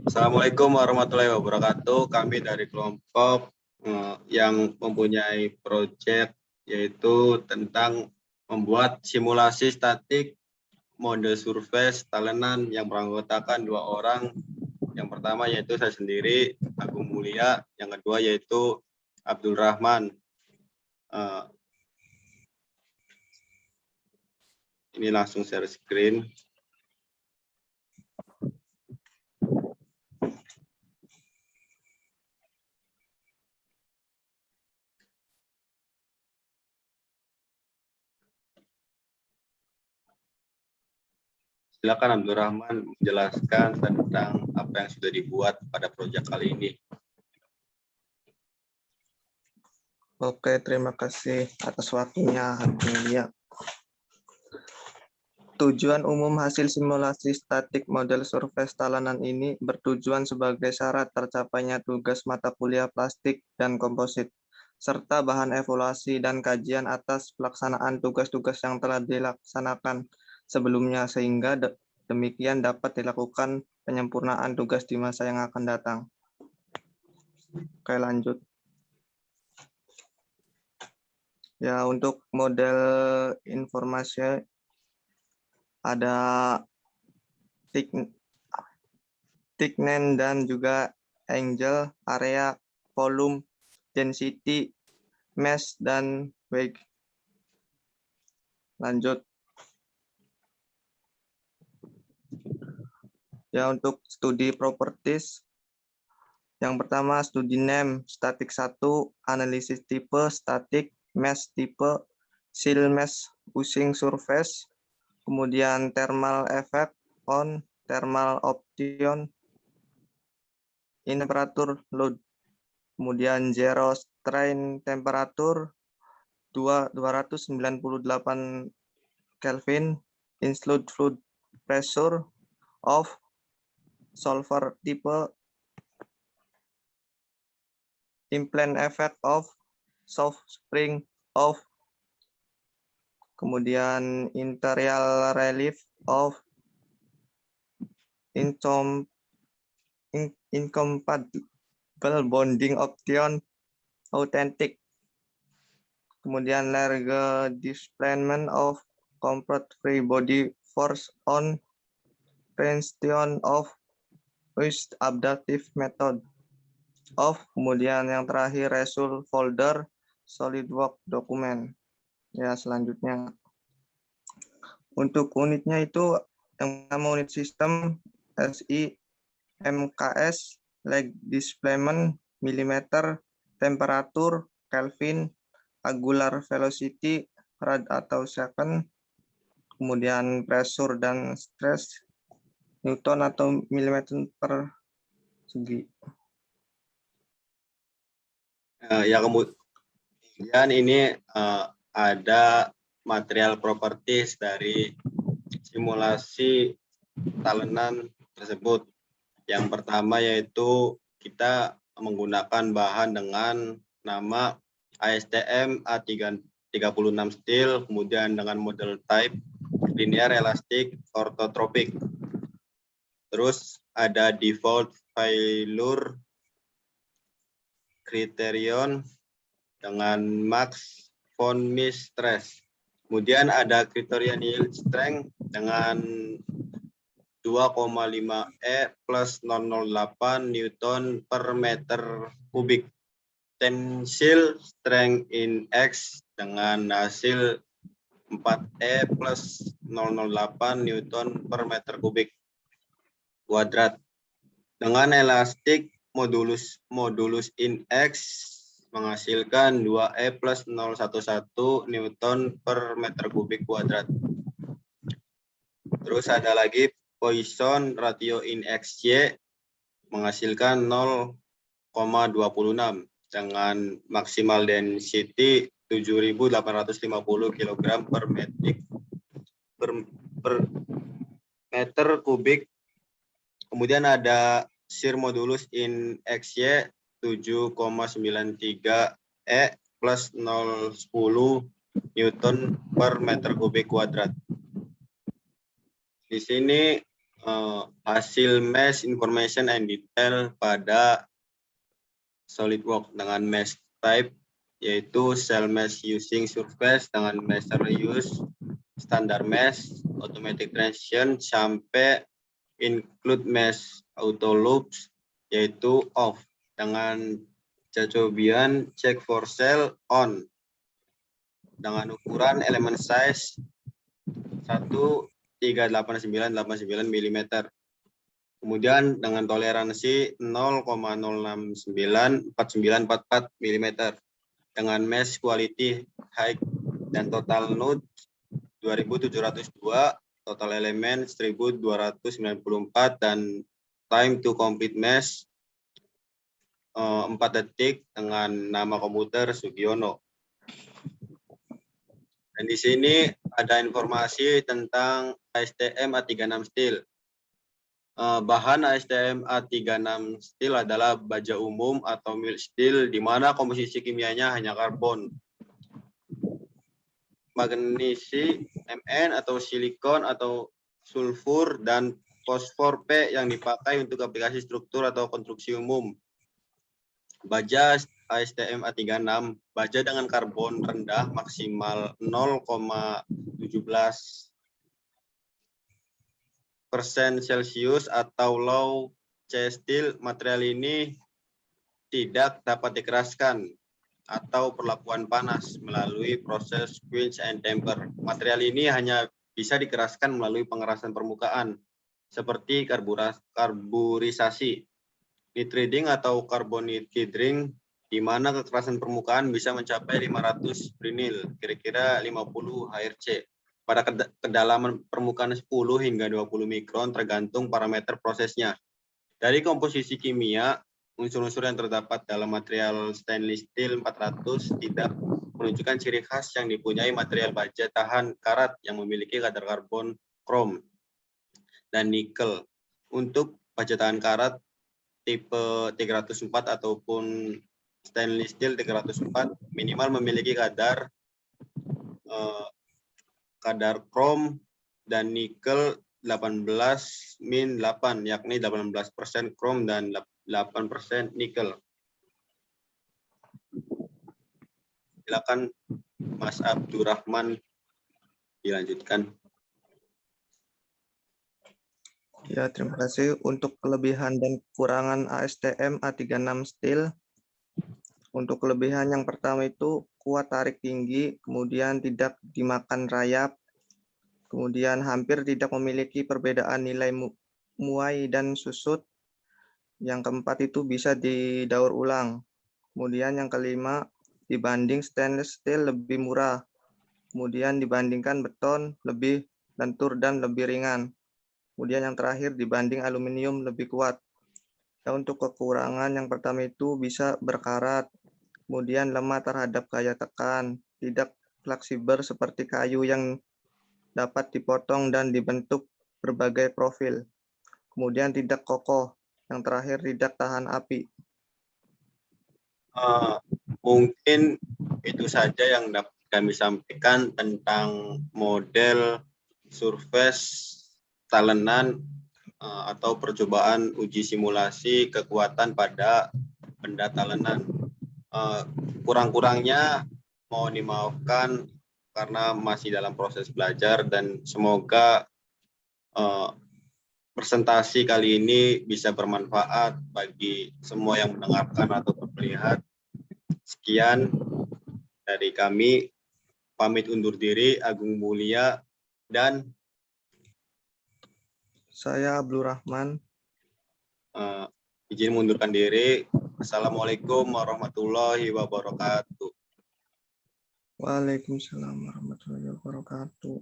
Assalamualaikum warahmatullahi wabarakatuh. Kami dari kelompok yang mempunyai proyek yaitu tentang membuat simulasi statik mode survei talenan yang beranggotakan 2 orang. Yang pertama yaitu saya sendiri, Agung Mulia. Yang kedua yaitu Abdul Rahman. Ini langsung share screen. Silakan Abdul Rahman menjelaskan tentang apa yang sudah dibuat pada proyek kali ini. Oke, terima kasih atas waktunya, Agung Mulia. Tujuan umum hasil simulasi statik model survei talenan ini bertujuan sebagai syarat tercapainya tugas mata kuliah plastik dan komposit, serta bahan evaluasi dan kajian atas pelaksanaan tugas-tugas yang telah dilaksanakan sebelumnya, sehingga demikian dapat dilakukan penyempurnaan tugas di masa yang akan datang. Oke, lanjut. Ya, untuk model informasi ada thickness dan juga angle, area, volume, density, mass, dan weight. Lanjut. Ya, untuk studi properties, yang pertama studi name, statik 1, analisis tipe, statik, mass tipe, seal mass using surface, kemudian thermal effect on, thermal option, in temperature load, kemudian zero strain temperature 298 Kelvin, include fluid pressure of sulfur type, implant effect of soft spring of, kemudian interior relief of incompatible bonding option authentic, kemudian large displacement of comfort free body force on question of with adaptive method of, kemudian yang terakhir result folder SolidWorks dokumen. Ya, selanjutnya untuk unitnya itu yang pertama unit sistem SI MKS, lag displacement milimeter, temperatur Kelvin, angular velocity rad atau second, kemudian pressure dan stress Newton atau milimeter per segi. Ya, kemudian ini ada material properties dari simulasi talenan tersebut. Yang pertama yaitu kita menggunakan bahan dengan nama ASTM A336 steel, kemudian dengan model type linear elastic orthotropic. Terus ada default failure criterion dengan max von Mises. Kemudian ada kriteria yield strength dengan 2,5 E plus 008 Newton per meter kubik. Tensile strength in X dengan hasil 4 E plus 008 Newton per meter kubik kuadrat. Dengan elastik modulus in X menghasilkan 2 E plus 011 Newton per meter kubik kuadrat. Terus ada lagi Poisson ratio in XY menghasilkan 0,26 dengan maksimal density 7.850 kg per meter kubik. Kemudian ada shear modulus in XY 7,93 E plus 010 Newton per meter kubik kuadrat. Di sini hasil mesh information and detail pada SolidWorks dengan mesh type, yaitu cell mesh using surface dengan measure use, standard mesh, automatic transition, sampai include mesh auto loops, yaitu off, dengan Jacobian check for cell on, dengan ukuran element size 1,38989 mm. Kemudian dengan toleransi 0,0694944 mm dengan mesh quality height dan total node 2702, total elemen 1294, dan time to complete mesh 4 detik dengan nama komputer Sugiono. Dan di sini ada informasi tentang ASTM A36 steel. Bahan ASTM A36 steel adalah baja umum atau mild steel, di mana komposisi kimianya hanya karbon, magnesi Mn atau silikon atau sulfur, dan fosfor P yang dipakai untuk aplikasi struktur atau konstruksi umum. Baja ASTM A36, baja dengan karbon rendah maksimal 0,17% Celcius atau low C steel. Material ini tidak dapat dikeraskan atau perlakuan panas melalui proses quench and temper. Material ini hanya bisa dikeraskan melalui pengerasan permukaan seperti karburisasi, nitriding atau carbonitriding, di mana kekerasan permukaan bisa mencapai 500 Brinil, kira-kira 50 HRC, pada kedalaman permukaan 10 hingga 20 mikron tergantung parameter prosesnya. Dari komposisi kimia, unsur-unsur yang terdapat dalam material stainless steel 400 tidak menunjukkan ciri khas yang dipunyai material baja tahan karat yang memiliki kadar karbon, krom, dan nikel. Untuk baja tahan karat tipe 304 ataupun stainless steel 304 minimal memiliki kadar krom dan nikel 18-8, yakni 18% krom dan 8% nikel. Silakan Mas Abdurrahman dilanjutkan. Ya, terima kasih. Untuk kelebihan dan kekurangan ASTM A36 steel. Untuk kelebihan yang pertama itu kuat tarik tinggi, kemudian tidak dimakan rayap, kemudian hampir tidak memiliki perbedaan nilai muai dan susut. Yang keempat itu bisa didaur ulang. Kemudian yang kelima, dibanding stainless steel lebih murah. Kemudian dibandingkan beton lebih lentur dan lebih ringan. Kemudian yang terakhir, dibanding aluminium lebih kuat. Dan untuk kekurangan yang pertama itu bisa berkarat, kemudian lemah terhadap gaya tekan, tidak fleksibel seperti kayu yang dapat dipotong dan dibentuk berbagai profil. Kemudian tidak kokoh. Yang terakhir, tidak tahan api. Mungkin itu saja yang dapat kami sampaikan tentang model surface talenan atau percobaan uji simulasi kekuatan pada benda talenan. Kurang-kurangnya mohon dimaafkan karena masih dalam proses belajar, dan semoga presentasi kali ini bisa bermanfaat bagi semua yang mendengarkan atau melihat. Sekian dari kami, pamit undur diri. Agung Mulia dan saya Abdurrahman. Izin mundurkan diri. Assalamualaikum warahmatullahi wabarakatuh. Waalaikumsalam warahmatullahi wabarakatuh.